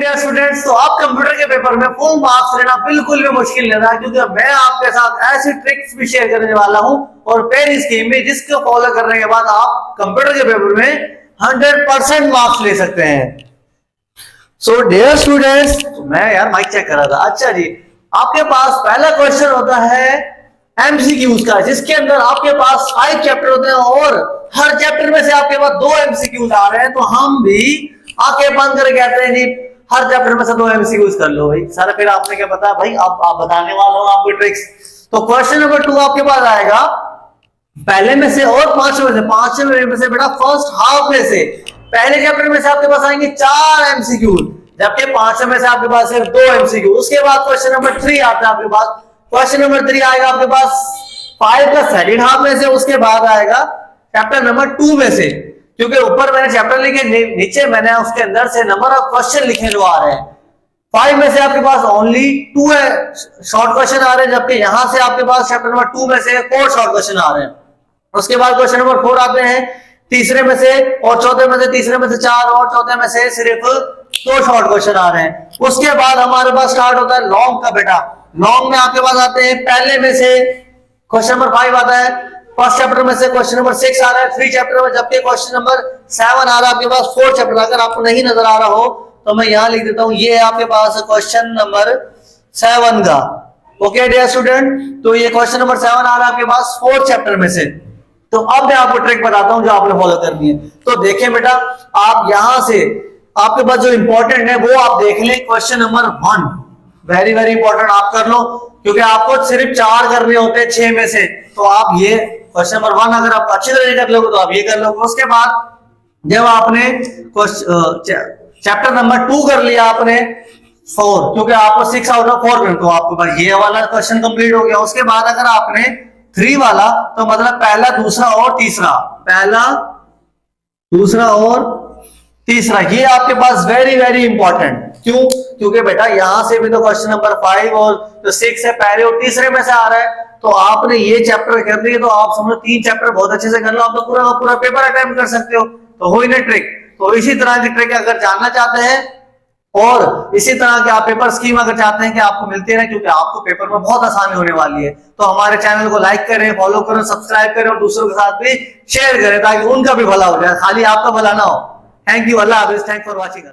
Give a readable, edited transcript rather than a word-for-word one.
Dear students, तो आप computer के पेपर में फुल मार्क्स लेना बिल्कुल भी मुश्किल नहीं रहा, क्योंकि मैं आपके साथ ऐसी ट्रिक्स भी शेयर करने वाला हूं और पेन स्कीम भी, जिसको फॉलो करने के बाद आप कंप्यूटर के पेपर में 100% मार्क्स ले सकते हैं। सो डियर स्टूडेंट्स, मैं यार माइक चेक कर रहा था। अच्छा जी, आपके पास पहला क्वेश्चन होता है एमसीक्यूज का, जिसके अंदर आपके पास 5 चैप्टर होते हैं और हर चैप्टर में से आपके पास 2 एमसीक्यूज आ रहे हैं। तो हम भी आंखें बंद करके कहते हैं जी हर चैप्टर में से 2 एमसीक्यूज कर लो भाई। सारा फिर आपने क्या पता भाई, आप बताने वाला हूं आपको ट्रिक्स। तो क्वेश्चन नंबर 2 आपके पास आएगा पहले में से और 5 में से बेटा फर्स्ट हाफ में से पहले चैप्टर में से आपके पास आएंगे 4 एमसीक्यू, जबकि 5 में से आपके पास सिर्फ 2 एमसीक्यू। उसके बाद क्वेश्चन नंबर 3 आता है आपके पास। क्वेश्चन नंबर 3 आएगा आपके पास 5 का सेकंड हाफ में से। उसके बाद आएगा चैप्टर नंबर 2 में से, क्योंकि ऊपर मैंने चैप्टर लिखे, नीचे मैंने उसके अंदर से नंबर ऑफ क्वेश्चन लिखे जो आ रहे हैं। 5 में से आपके पास ओनली 2 शॉर्ट क्वेश्चन आ रहे हैं, जबकि यहां से आपके पास चैप्टर नंबर 2 में से 4 शॉर्ट क्वेश्चन आ रहे हैं। उसके बाद क्वेश्चन नंबर 4 आते हैं तीसरे में से और चौथे में से, तीसरे में से 4 और चौथे में से सिर्फ 2 शॉर्ट क्वेश्चन आ रहे हैं। उसके बाद हमारे पास स्टार्ट होता है लॉन्ग का बेटा। लॉन्ग में आपके पास आते हैं पहले में से क्वेश्चन नंबर 5 आता है, फर्स्ट चैप्टर में से क्वेश्चन नंबर 6 आ रहा है 3 चैप्टर में, जबकि क्वेश्चन नंबर 7 आ रहा है आपके पास 4 चैप्टर। अगर आपको नहीं नजर आ रहा हो तो मैं यहां लिख देता हूं, ये आपके पास क्वेश्चन नंबर 7 का। ओके डियर स्टूडेंट, तो ये क्वेश्चन नंबर 7 आ रहा है आपके पास 4 चैप्टर में से। तो अब मैं आपको ट्रिक बताता हूं जो आपने फॉलो करनी है। तो देखें बेटा, आप यहां से आपके पास जो इंपॉर्टेंट है वो आप देख लें। Question number 1 very very important आप कर लो, क्योंकि आपको सिर्फ 4 करने होते हैं 6 में से। तो आप ये क्वेश्चन नंबर 1 अगर आप अच्छी तरह से कर लोगे तो आप ये कर लोगे। उसके बाद जब आपने चैप्टर नंबर 2 कर लिया आपने 4, क्योंकि आपको 6 आउट ऑफ 4 में, तो आपके पास ये वाला क्वेश्चन कंप्लीट हो गया। उसके बाद अगर आपने 3 वाला, तो मतलब पहला दूसरा और तीसरा, पहला दूसरा और तीसरा, ये आपके पास वेरी वेरी इंपॉर्टेंट। क्यों? क्योंकि बेटा यहां से भी तो क्वेश्चन नंबर 5 और जो 6 है पहले और तीसरे में से आ रहा है। तो आपने ये चैप्टर कर लिए तो आप समझो 3 चैप्टर बहुत अच्छे से कर लो, आप तो पूरा पूरा पेपर अटेम्प्ट कर सकते हो। तो हुई ना ट्रिक। तो इसी तरह की ट्रिक अगर जानना चाहते हैं और इसी तरह के आप पेपर स्कीम अगर चाहते हैं कि आपको मिलती रहे, क्योंकि आपको पेपर में बहुत आसानी होने वाली है, तो हमारे चैनल को लाइक करें, फॉलो करें, सब्सक्राइब करें और दूसरों के साथ भी शेयर करें, ताकि उनका भी भला हो जाए, खाली आपका भला ना हो। Thank you, Allah Hafiz, thank for watching.